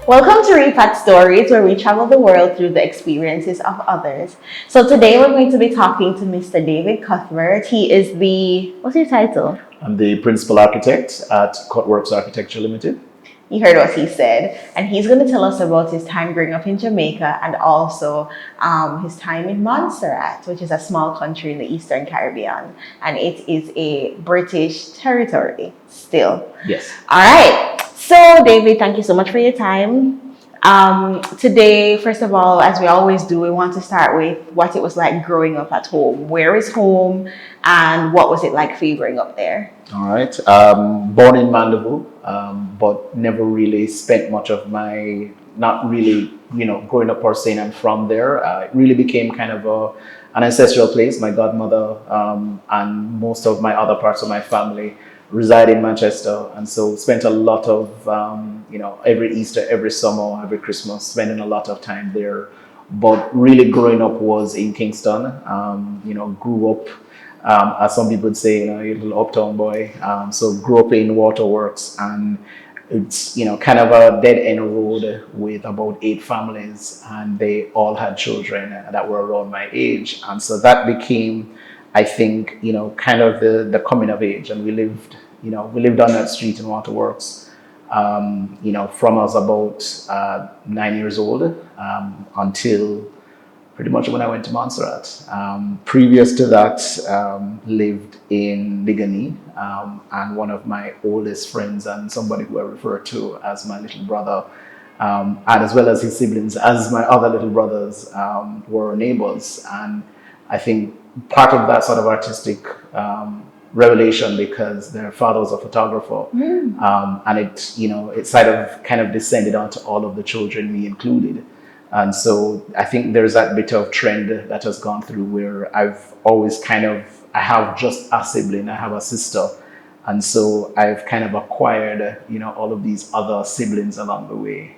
Welcome to Repat Stories, where we travel the world through the experiences of others. So today we're going to be talking to Mr. David Cuthbert. He is what's your title? I'm the principal architect at Cuthbert Architecture Limited. You heard what he said, and he's going to tell us about his time growing up in Jamaica and also his time in Montserrat, which is a small country in the Eastern Caribbean, and it is a British territory still. Yes. All right. So, David, thank you so much for your time. Today, first of all, as we always do, we want to start with what it was like growing up at home. Where is home, and what was it like for you growing up there? All right. Born in Mandeville, but never really spent much of not really, growing up per se, and I'm from there. It really became kind of an ancestral place. My godmother and most of my other parts of my family reside in Manchester, and so spent a lot of every Easter, every summer, every Christmas, spending a lot of time there. But really growing up was in Kingston. Grew up, as some people would say, a little uptown boy. So grew up in waterworks, and it's kind of a dead end road with about 8 families, and they all had children that were around my age, and so that became, I think, kind of the coming of age. And we lived on that street in Waterworks, from I was about 9 years old until pretty much when I went to Montserrat. Previous to that, lived in Ligani, and one of my oldest friends and somebody who I refer to as my little brother, and as well as his siblings as my other little brothers, were neighbors. And I think part of that sort of artistic revelation, because their father was a photographer, and it kind of descended onto all of the children, me included. And so I think there's that bit of trend that has gone through where I've always I have just a sibling, I have a sister, and so I've kind of acquired all of these other siblings along the way.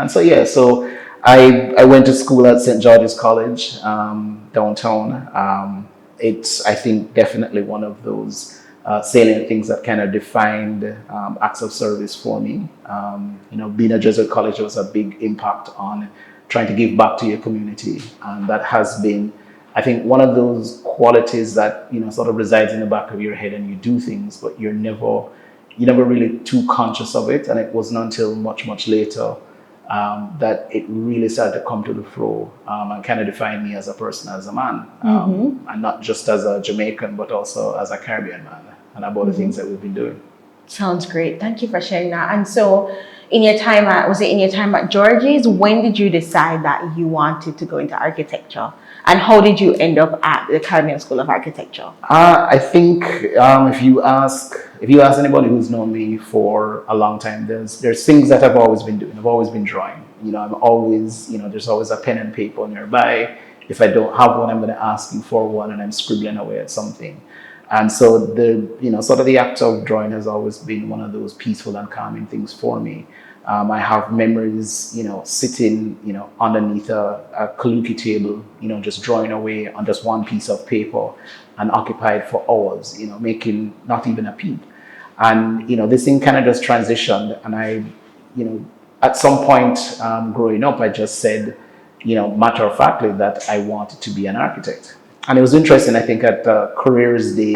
So I went to school at St. George's College, downtown. It's, I think, definitely one of those salient things that kind of defined acts of service for me. Being a Jesuit college was a big impact on trying to give back to your community, and that has been, I think, one of those qualities that sort of resides in the back of your head, and you do things, but you're never really too conscious of it. And it wasn't until much later that it really started to come to the fore and kind of define me as a person, as a man, and not just as a Jamaican, but also as a Caribbean man, and about the things that we've been doing. Sounds great. Thank you for sharing that. And so, in your time at George's, when did you decide that you wanted to go into architecture, and how did you end up at the Caribbean School of Architecture? I think if you ask anybody who's known me for a long time, there's things that I've always been doing. I've always been drawing. I'm always, there's always a pen and paper nearby. If I don't have one, I'm going to ask you for one, and I'm scribbling away at something. And so sort of the act of drawing has always been one of those peaceful and calming things for me. I have memories, sitting, underneath a kaluki table, just drawing away on just one piece of paper, and occupied for hours, making not even a peep. And, this thing kind of just transitioned. And I, at some point growing up, I just said, matter of factly, that I wanted to be an architect. And it was interesting, I think, at Careers Day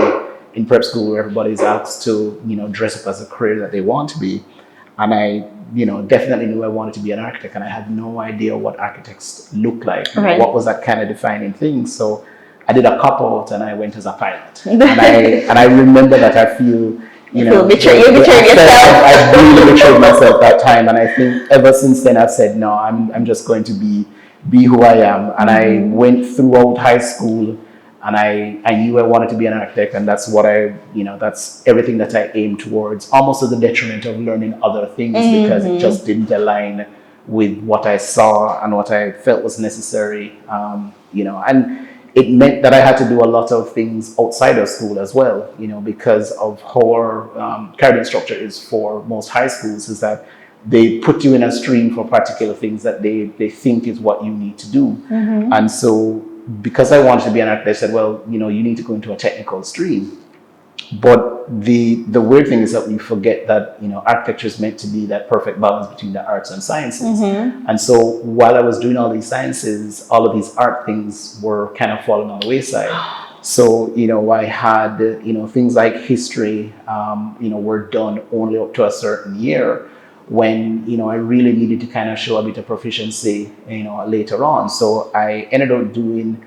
in prep school, where everybody's asked to, dress up as a career that they want to be. And I, definitely knew I wanted to be an architect, and I had no idea what architects look like. Right. What was that kind of defining thing? So I did a cop-out, and I went as a pilot. and I remember that I feel, you betrayed yourself. I really betrayed myself that time. And I think ever since then I've said, no, I'm just going to be who I am. And I went throughout high school, and I knew I wanted to be an architect, and that's what that's everything that I aimed towards, almost to the detriment of learning other things, because it just didn't align with what I saw and what I felt was necessary, and it meant that I had to do a lot of things outside of school as well, because of how our Caribbean structure is for most high schools, is that they put you in a stream for particular things that they think is what you need to do. And so, because I wanted to be an architect, they said, well, you need to go into a technical stream. But the weird thing is that we forget that architecture is meant to be that perfect balance between the arts and sciences. And so while I was doing all these sciences, all of these art things were kind of falling on the wayside. So I had things like history were done only up to a certain year, when I really needed to kind of show a bit of proficiency later on. So I ended up doing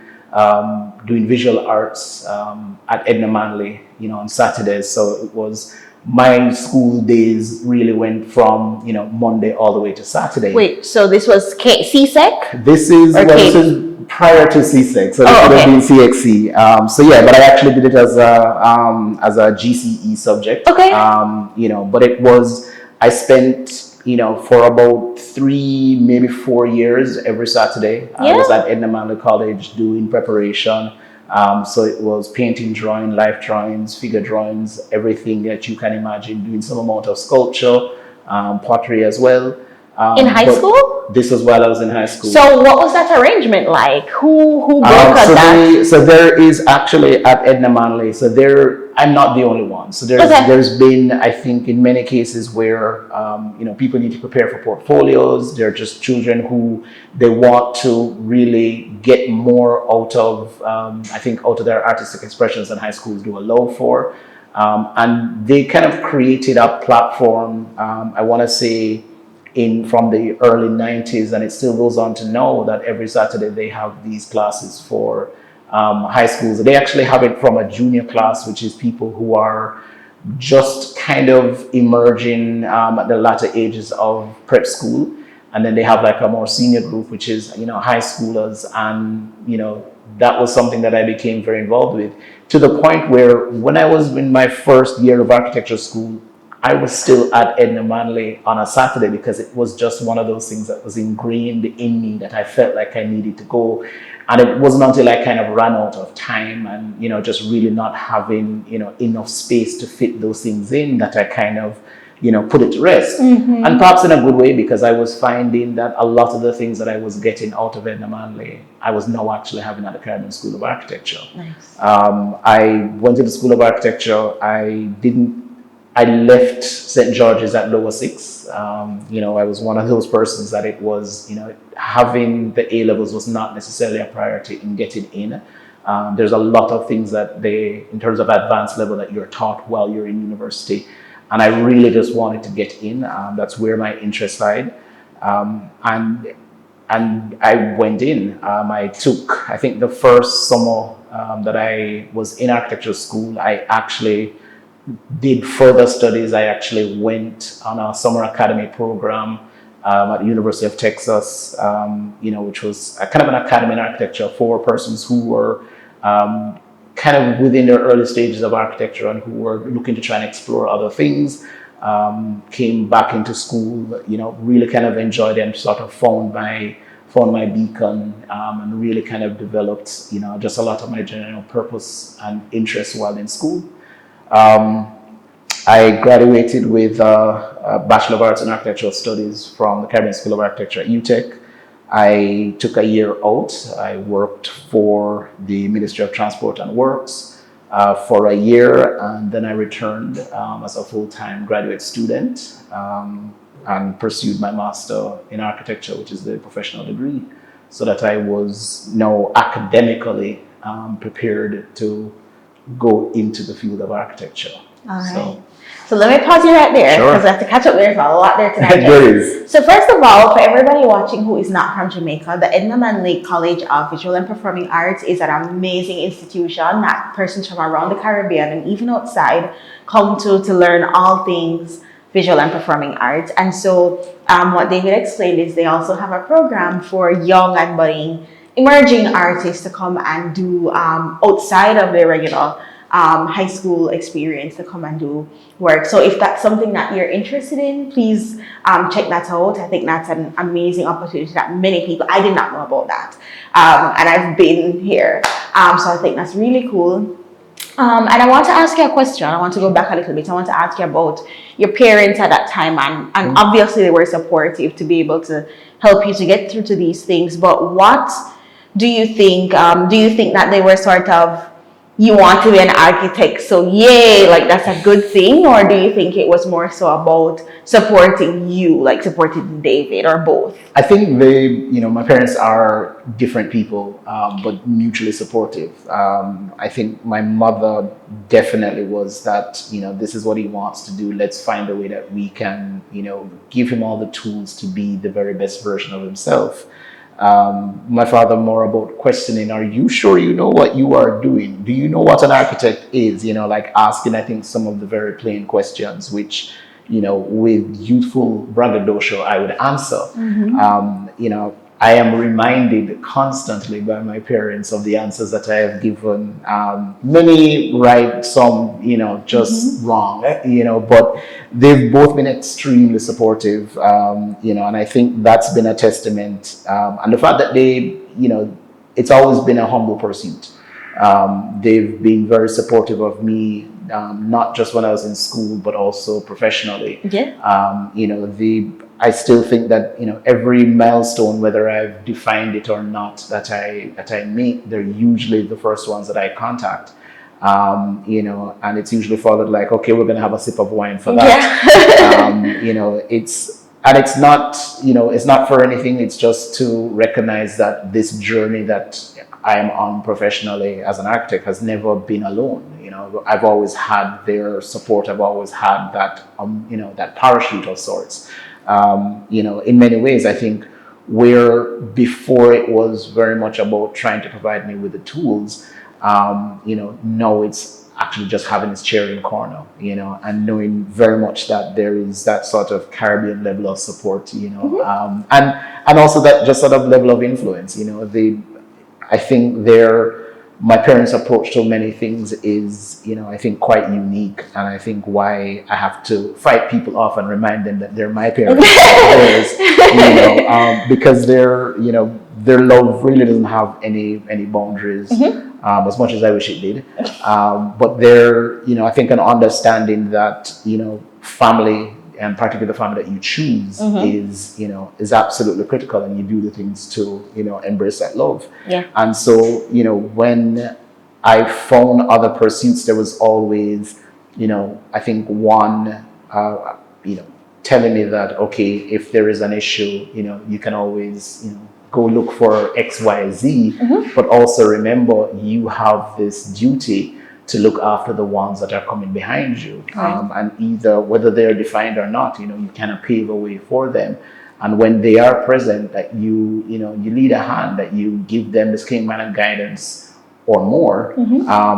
visual arts at Edna Manley on Saturdays. So it was, my school days really went from Monday all the way to Saturday. Wait, so this was CSEC? This is this is prior to CSEC, so this would have been CXC. So yeah, but I actually did it as a GCE subject. Okay. But it was, I spent for about 3, maybe 4 years every Saturday. I was at Edna Manley College doing preparation. So it was painting, drawing, life drawings, figure drawings, everything that you can imagine, doing some amount of sculpture, pottery as well. In high school? This was while I was in high school. So what was that arrangement like? Who brokered that? So there is actually at Edna Manley, so I'm not the only one. So there's been, I think, in many cases where people need to prepare for portfolios. They're just children who they want to really get more out of, out of their artistic expressions than high schools do allow for. And they kind of created a platform, I want to say, from the early 90s, and it still goes on to now, that every Saturday they have these classes for high schools. They actually have it from a junior class, which is people who are just kind of emerging at the latter ages of prep school. And then they have like a more senior group, which is, high schoolers. And, that was something that I became very involved with, to the point where when I was in my first year of architecture school, I was still at Edna Manley on a Saturday, because it was just one of those things that was ingrained in me, that I felt like I needed to go. And it wasn't until I kind of ran out of time and, just really not having, enough space to fit those things in, that I kind of, put it to rest. And perhaps in a good way, because I was finding that a lot of the things that I was getting out of Edna Manley, I was now actually having at the Caribbean School of Architecture. Nice. I went to the School of Architecture. I left St. George's at lower 6. I was one of those persons that it was, having the A-levels was not necessarily a priority in getting in. There's a lot of things that in terms of advanced level, that you're taught while you're in university. And I really just wanted to get in. That's where my interest lied. And I went in. I took, I think the first summer that I was in architecture school, I actually did further studies. I actually went on a summer academy program at the University of Texas, which was a kind of an academy in architecture for persons who were kind of within their early stages of architecture and who were looking to try and explore other things. Came back into school, really kind of enjoyed it, and sort of found my beacon, and really kind of developed, just a lot of my general purpose and interest while in school. I graduated with a Bachelor of Arts in Architectural Studies from the Caribbean School of Architecture at UTech. I took a year out. I worked for the Ministry of Transport and Works for a year, and then I returned as a full-time graduate student and pursued my Master in Architecture, which is the professional degree, so that I was now academically prepared to go into the field of architecture. All right. So let me pause you right there, because I have to catch up. There's a lot there tonight. There is. So first of all, for everybody watching who is not from Jamaica, the Edna Manley College of Visual and Performing Arts is an amazing institution that persons from around the Caribbean and even outside come to learn all things visual and performing arts. And so what David explained is they also have a program for young and budding emerging artists to come and do outside of their regular high school experience, to come and do work. So if that's something that you're interested in, please check that out. I think that's an amazing opportunity that many people, I did not know about that. And I've been here. So I think that's really cool. And I want to ask you a question. I want to go back a little bit. I want to ask you about your parents at that time. And obviously they were supportive to be able to help you to get through to these things. But what do you think that they were sort of you want to be an architect, so yay, like that's a good thing? Or do you think it was more so about supporting you, like supporting David, or both? I think my parents are different people, but mutually supportive. I think my mother definitely was that, this is what he wants to do. Let's find a way that we can, give him all the tools to be the very best version of himself. My father more about questioning, are you sure you know what you are doing? Do you know what an architect is? Like asking, I think, some of the very plain questions, which, with youthful braggadocio, I would answer. I am reminded constantly by my parents of the answers that I have given. Many right, some, just wrong, but they've both been extremely supportive, and I think that's been a testament. And the fact that it's always been a humble pursuit. They've been very supportive of me, not just when I was in school, but also professionally. Yeah. I still think that every milestone, whether I've defined it or not, that I make, they're usually the first ones that I contact. And it's usually followed like, okay, we're gonna have a sip of wine for that. Yeah. It's not for anything. It's just to recognize that this journey that I am on professionally as an architect has never been alone. I've always had their support. I've always had that, that parachute of sorts. In many ways, I think where before it was very much about trying to provide me with the tools, now it's actually just having this chair in corner, and knowing very much that there is that sort of Caribbean level of support, and also that just sort of level of influence, I think my parents' approach to many things is, I think quite unique, and I think why I have to fight people off and remind them that they're my parents, because their love really doesn't have any boundaries, as much as I wish it did. But I think an understanding that, family, and particularly the family that you choose, is absolutely critical, and you do the things to embrace that love. Yeah. And so when I found other pursuits, there was always I think one telling me that, okay, if there is an issue, you can always go look for X, Y, Z, but also remember you have this duty to look after the ones that are coming behind you. And either, whether they're defined or not, you kind of pave a way for them. And when they are present, that you lead a hand, that you give them the skin man and guidance or more,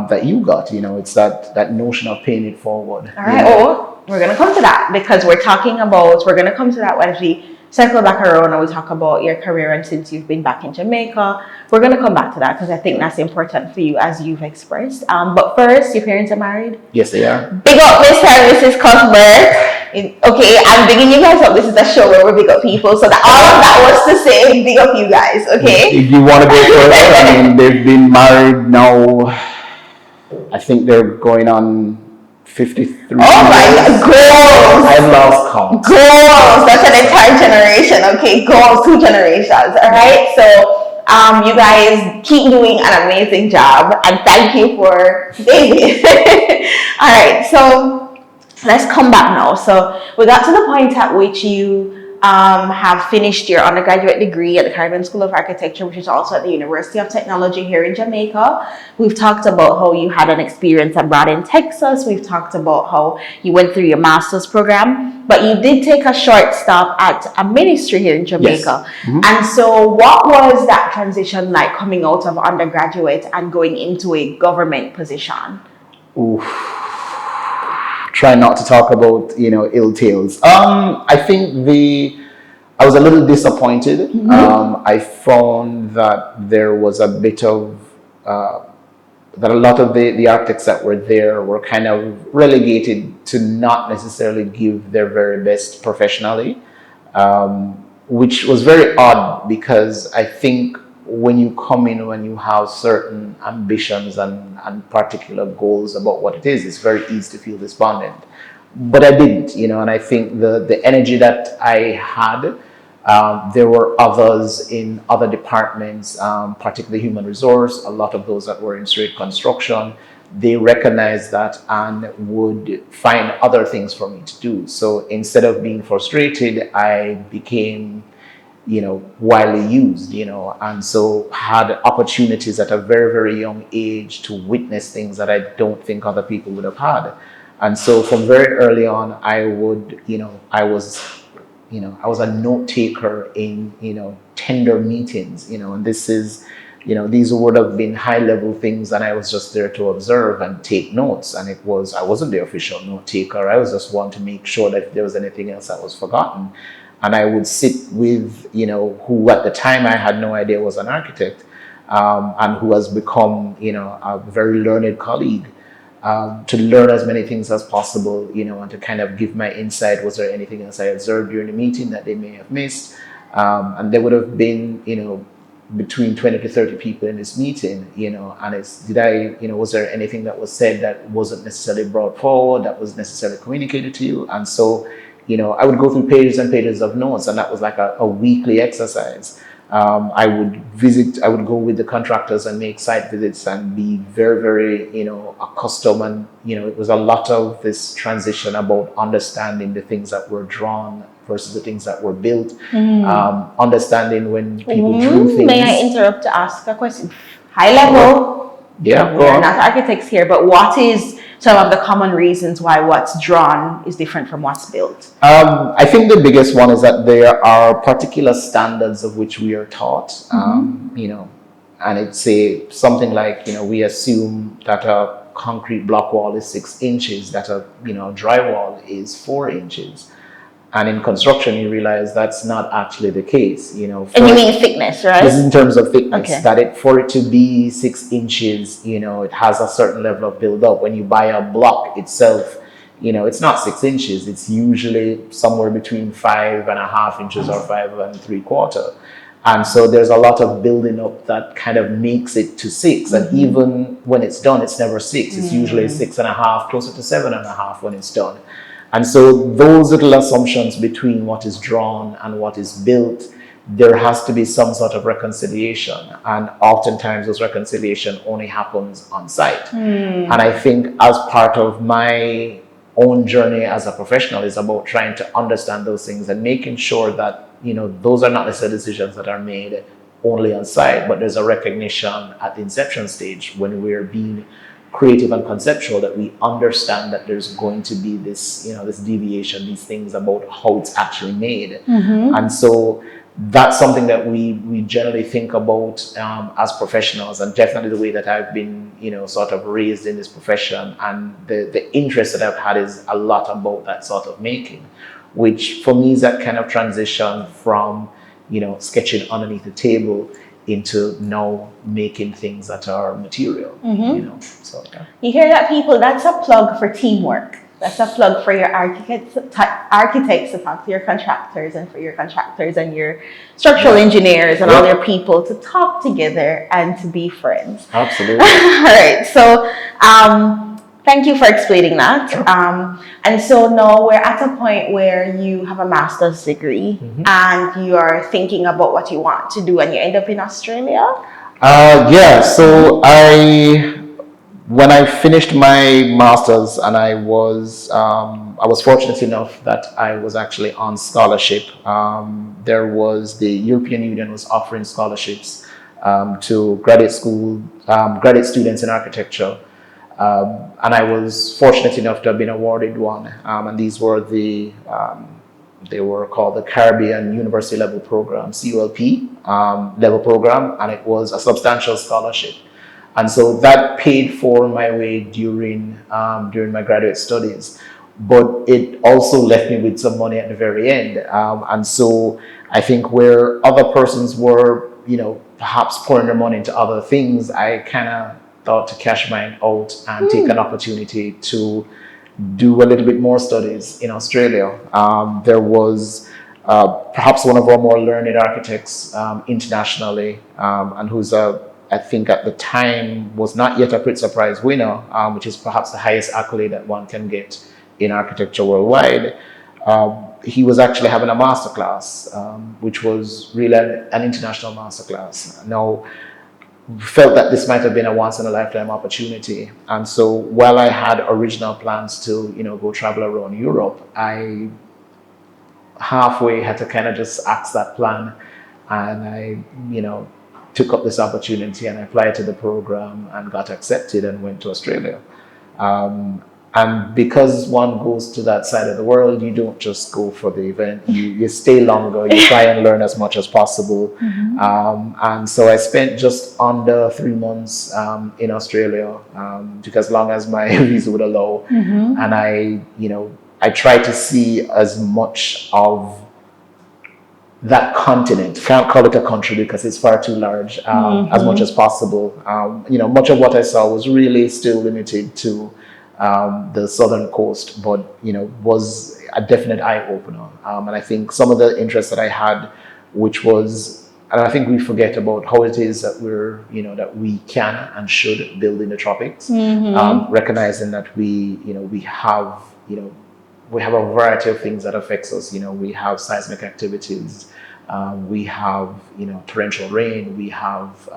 that you got. It's that notion of paying it forward. All right. We're going to come to that, because we're going to come to that when we circle back around and we talk about your career, and since you've been back in Jamaica, we're going to come back to that, because I think that's important for you, as you've expressed. But first, your parents are married? Yes, they are. Big up Mr. and Mrs. Cuthbert. Okay, I'm bigging you guys up. This is a show where we big up people, so that all of that was to say big up you guys, okay? If you want to go further, they've been married now, I think they're going on 53 Oh my God, goals! I've lost count. Goals! That's an entire generation, okay? Goals, 2 generations, all right? So, you guys keep doing an amazing job, and thank you for David. All right, so let's come back now. So we got to the point at which you have finished your undergraduate degree at the Caribbean School of Architecture, which is also at the University of Technology here in Jamaica. We've talked about how you had an experience abroad in Texas. We've talked about how you went through your master's program, but you did take a short stop at a ministry here in Jamaica. Yes. And so what was that transition like, coming out of undergraduate and going into a government position? Oof. Try not to talk about ill tales. I think I was a little disappointed. I found that there was a bit of that a lot of the architects that were there were kind of relegated to not necessarily give their very best professionally, which was very odd, because I think when you come in, when you have certain ambitions and particular goals about what it is, it's very easy to feel despondent. But I didn't, and I think the energy that I had There were others in other departments, particularly human resource, a lot of those that were in straight construction. They recognized that and would find other things for me to do. So instead of being frustrated, I became, widely used, and so had opportunities at a very, very young age to witness things that I don't think other people would have had. And so from very early on, I would, I was a note taker in, tender meetings, and this is, these would have been high level things, and I was just there to observe and take notes. And I wasn't the official note taker. I was just one to make sure that if there was anything else that was forgotten. And I would sit with, who at the time I had no idea was an architect, and who has become, a very learned colleague, to learn as many things as possible, and to kind of give my insight. Was there anything else I observed during the meeting that they may have missed? And there would have been, between 20 to 30 people in this meeting, and was there anything that was said that wasn't necessarily brought forward, that was necessarily communicated to you? And so, I would go through pages and pages of notes, and that was like a weekly exercise. I would go with the contractors and make site visits and be very, very, accustomed. And, it was a lot of this transition about understanding the things that were drawn versus the things that were built. Understanding when people drew things. May I interrupt to ask a question? High level. Yeah, we're not architects here, but what is some of the common reasons why what's drawn is different from what's built? I think the biggest one is that there are particular standards of which we are taught, and it's something like, we assume that a concrete block wall is 6 inches, that a drywall is 4 inches. And in construction, you realize that's not actually the case. And you mean thickness, right? This is in terms of thickness. Okay. That for it to be 6 inches, it has a certain level of build-up. When you buy a block itself, it's not 6 inches. It's usually somewhere between 5.5 inches or 5 3/4. And so there's a lot of building up that kind of makes it to 6. And even when it's done, it's never 6. It's usually 6.5, closer to 7.5 when it's done. And so those little assumptions between what is drawn and what is built, there has to be some sort of reconciliation. And oftentimes those reconciliation only happens on site. And I think as part of my own journey as a professional is about trying to understand those things and making sure that, those are not necessarily decisions that are made only on site, but there's a recognition at the inception stage when we're being creative and conceptual, that we understand that there's going to be this, this deviation, these things about how it's actually made. And so that's something that we generally think about as professionals, and definitely the way that I've been, sort of raised in this profession, and the interest that I've had is a lot about that sort of making, which for me is that kind of transition from, sketching underneath the table into now making things that are material. So yeah. You hear that, people? That's a plug for teamwork. That's a plug for your architects to talk to your contractors, and for your contractors and your structural engineers and all your people to talk together and to be friends. Absolutely. All right. So thank you for explaining that. And so now we're at a point where you have a master's degree and you are thinking about what you want to do, and you end up in Australia? So when I finished my master's, and I was fortunate enough that I was actually on scholarship. The European Union was offering scholarships to graduate students in architecture. And I was fortunate enough to have been awarded one. And these were they were called the Caribbean University Level Program, CULP level program, and it was a substantial scholarship. And so that paid for my way during my graduate studies. But it also left me with some money at the very end. And so I think where other persons were, perhaps pouring their money into other things, I kind of thought to cash mine out and take an opportunity to do a little bit more studies in Australia. There was perhaps one of our more learned architects internationally, and who's I think at the time was not yet a Pulitzer Prize winner, which is perhaps the highest accolade that one can get in architecture worldwide. he was actually having a masterclass, which was really an international masterclass. Now, felt that this might have been a once in a lifetime opportunity. And so while I had original plans to, go travel around Europe, I halfway had to kind of just axe that plan. And I, took up this opportunity and I applied to the program and got accepted and went to Australia. And because one goes to that side of the world, you don't just go for the event. You stay longer. You try and learn as much as possible. And so I spent just under 3 months in Australia, took as long as my visa would allow. And I tried to see as much of that continent, can't call it a country because it's far too large, as much as possible. Much of what I saw was really still limited to the southern coast, but was a definite eye opener. And I think some of the interest that I had, which was, and I think we forget about how it is that that we can and should build in the tropics, recognizing that we have a variety of things that affects us. We have seismic activities, we have torrential rain, we have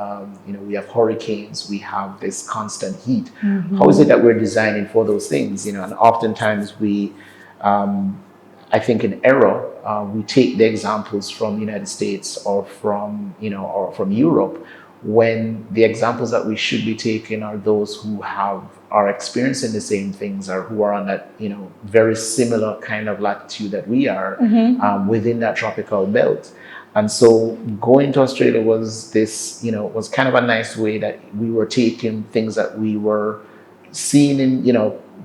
hurricanes, we have this constant heat. How is it that we're designing for those things? And oftentimes we, I think in error, we take the examples from the United States or from Europe, when the examples that we should be taking are those who are experiencing the same things or who are on that very similar kind of latitude that we are, within that tropical belt. And so going to Australia was this, was kind of a nice way that we were taking things that we were seeing in,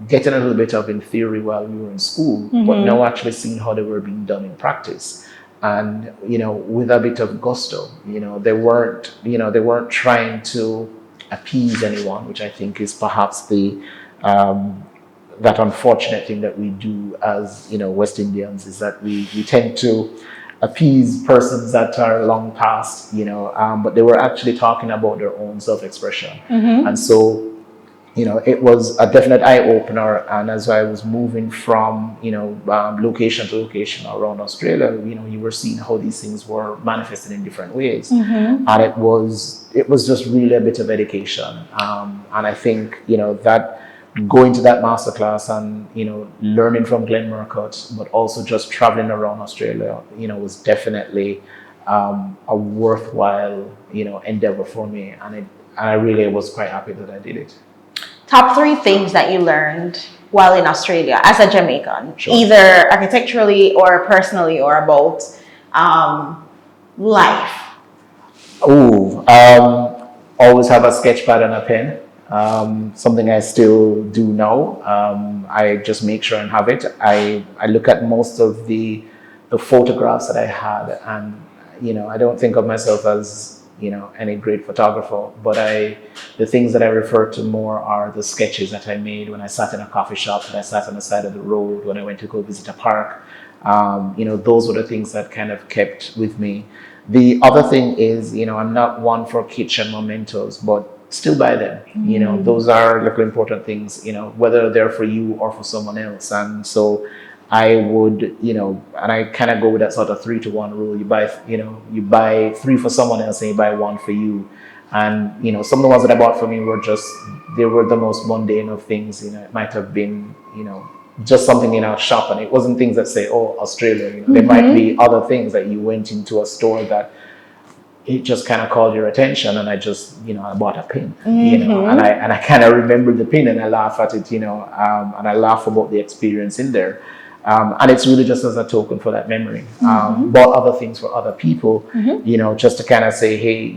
getting a little bit of in theory while we were in school, but now actually seeing how they were being done in practice. And with a bit of gusto. They weren't trying to appease anyone, which I think is perhaps the that unfortunate thing that we do as West Indians, is that we tend to appease persons that are long past, but they were actually talking about their own self-expression. And so it was a definite eye-opener. And as I was moving from, location to location around Australia, you were seeing how these things were manifested in different ways. And it was just really a bit of education. And I think, that going to that masterclass and, learning from Glenn Murcutt, but also just traveling around Australia, was definitely a worthwhile, endeavor for me. And I really was quite happy that I did it. Top 3 things that you learned while in Australia as a Jamaican, Sure. either architecturally or personally, or about life. Always have a sketch pad and a pen. Something I still do now. I just make sure and have it. I look at most of the photographs that I had, and I don't think of myself as any great photographer, but the things that I refer to more are the sketches that I made when I sat in a coffee shop, when I sat on the side of the road, when I went to go visit a park. Those were the things that kind of kept with me. The other thing is, I'm not one for kitchen mementos, but still buy them. Those are little important things, whether they're for you or for someone else. And so I would, and I kind of go with that sort of 3-to-1 rule. You buy 3 for someone else and you buy 1 for you. And, some of the ones that I bought for me they were the most mundane of things. It might have been, just something in our shop, and it wasn't things that say, oh, Australia. There might be other things that you went into a store that it just kind of called your attention, and I just, I bought a pin, and I kind of remember the pin, and I laugh at it, and I laugh about the experience in there. And it's really just as a token for that memory. Bought other things for other people, just to kind of say, hey,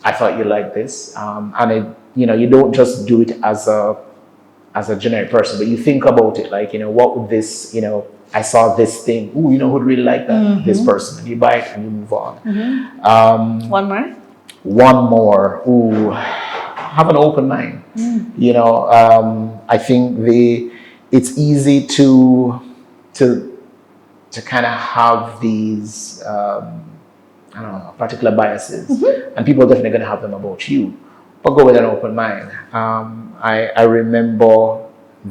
I thought you liked this. And it, you don't just do it as a generic person, but you think about it like, what would this, I saw this thing, who'd really like that, this person. And you buy it and you move on. One more? One more. Have an open mind. I think it's easy to kind of have these particular biases, and people are definitely going to have them about you, but go with an open mind. I remember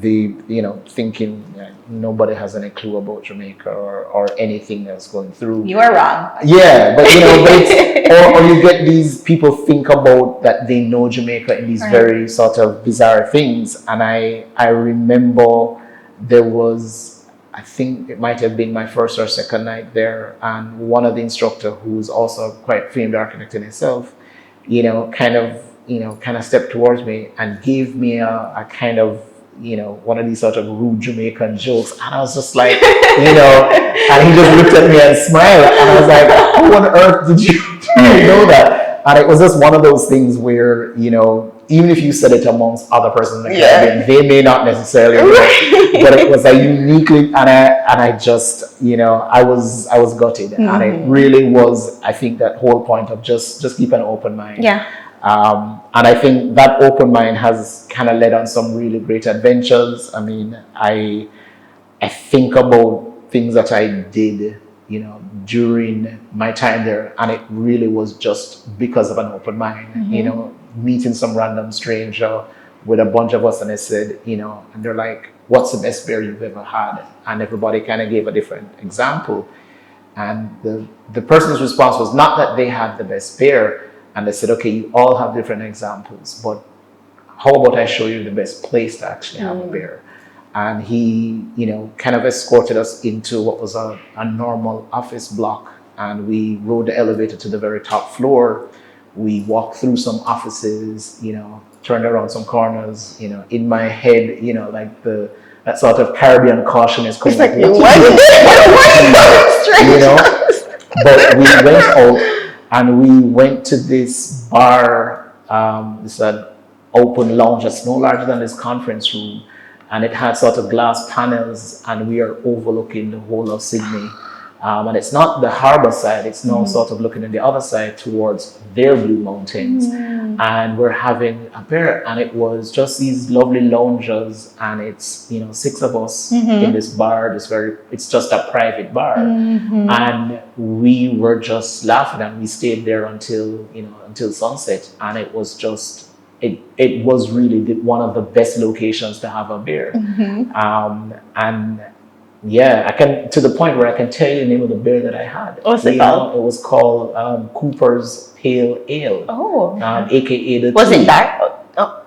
thinking nobody has any clue about Jamaica or anything that's going through. You are wrong. Yeah, but or you get these people think about that they know Jamaica in these very sort of bizarre things. And I remember there was, I think it might have been my first or second night there, and one of the instructor, who's also quite famed architect in himself, kind of stepped towards me and gave me a kind of one of these sort of rude Jamaican jokes, and I was just like, and he just looked at me and smiled, and I was like, how on earth did you know that? And it was just one of those things where, even if you said it amongst other persons in the Caribbean, they may not necessarily know, but it was a uniquely, and I just, I was gutted, and it really was, I think, that whole point of just keep an open mind. Yeah. And I think that open mind has kind of led on some really great adventures. I mean, I think about things that I did, during my time there, and it really was just because of an open mind. Meeting some random stranger with a bunch of us, and they said, and they're like, "What's the best beer you've ever had?" And everybody kind of gave a different example, and the person's response was not that they had the best beer. And they said, okay, you all have different examples, but how about I show you the best place to actually have a beer? And he, kind of escorted us into what was a normal office block. And we rode the elevator to the very top floor. We walked through some offices, turned around some corners, in my head, like that sort of Caribbean caution is coming. It's like, but we went out. And we went to this bar, this open lounge that's no larger than this conference room. And it had sort of glass panels, and we are overlooking the whole of Sydney. And it's not the harbor side, it's now sort of looking on the other side towards their Blue Mountains. And we're having a beer, and it was just these lovely loungers, and it's, 6 of us in this bar, it's just a private bar. And we were just laughing, and we stayed there until sunset, and it was just, it was really one of the best locations to have a beer. And yeah, I can, to the point where I can tell you the name of the beer that I had. What's it called? It was called Cooper's Pale Ale. Oh. AKA the Was it dark?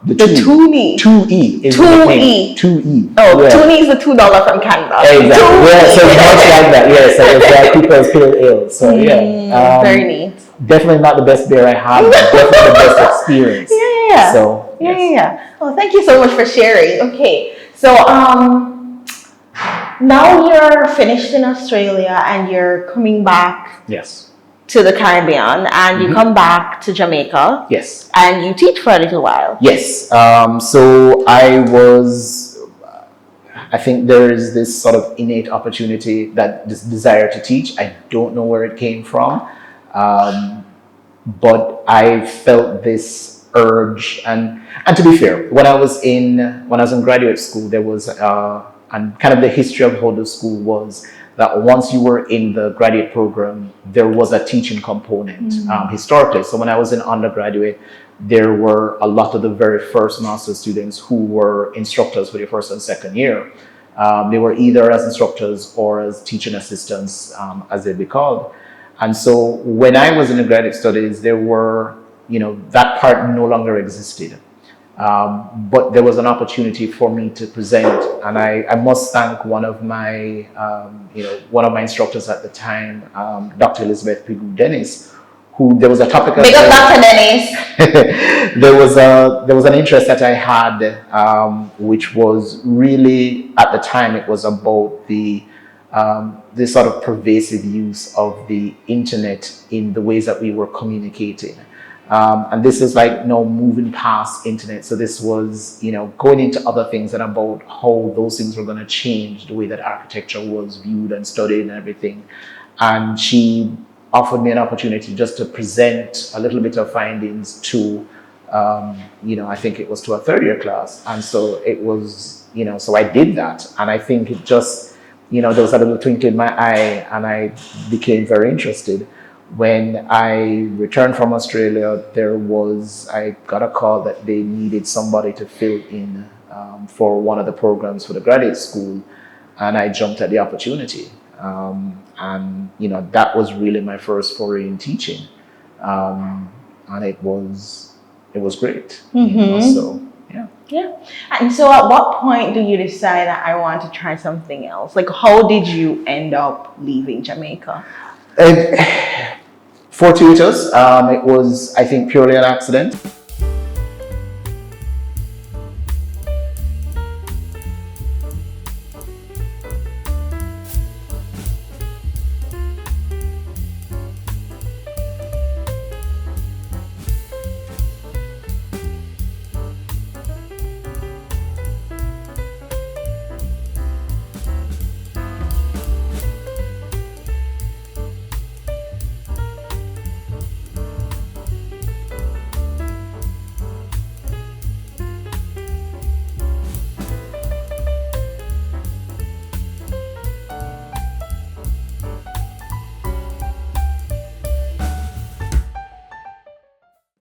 The Toonie. 2E. 2E. 2E. Oh, yeah. Toonie is the $2 from Canada. Exactly. Yeah, so it's much like that. Yeah, so it's like Cooper's Pale Ale. So yeah. Very neat. Definitely not the best beer I had, but definitely the best experience. Yeah. So yeah. Oh, thank you so much for sharing. Okay. So now you're finished in Australia and you're coming back to the Caribbean, and you come back to Jamaica. Yes. And you teach for a little while. Yes. So I think there is this sort of innate opportunity, this desire to teach. I don't know where it came from, but I felt this urge. And to be fair, when I was in graduate school, there was and kind of the history of how the school was that once you were in the graduate program, there was a teaching component historically. So when I was in undergraduate, there were a lot of the very first master's students who were instructors for their first and second year. They were either as instructors or as teaching assistants, as they'd be called. And so when I was in the graduate studies, there were, that part no longer existed. But there was an opportunity for me to present, and I must thank one of my instructors at the time, Dr. Elizabeth Pigu Dennis, who there was a topic. Big up Dr. Dennis. there was an interest that I had, which was really at the time it was about the sort of pervasive use of the internet in the ways that we were communicating. And this is like moving past internet. So this was, going into other things and about how those things were going to change the way that architecture was viewed and studied and everything. And she offered me an opportunity just to present a little bit of findings to, I think it was to a third year class. And so it was, so I did that. And I think it just, there was a little twinkle in my eye, and I became very interested. When I returned from Australia, I got a call that they needed somebody to fill in for one of the programs for the graduate school, and I jumped at the opportunity. And that was really my first foray in teaching, and it was great. So yeah. Yeah. And so at what point do you decide that I want to try something else? Like, how did you end up leaving Jamaica? Fortuitous. It was, I think, purely an accident.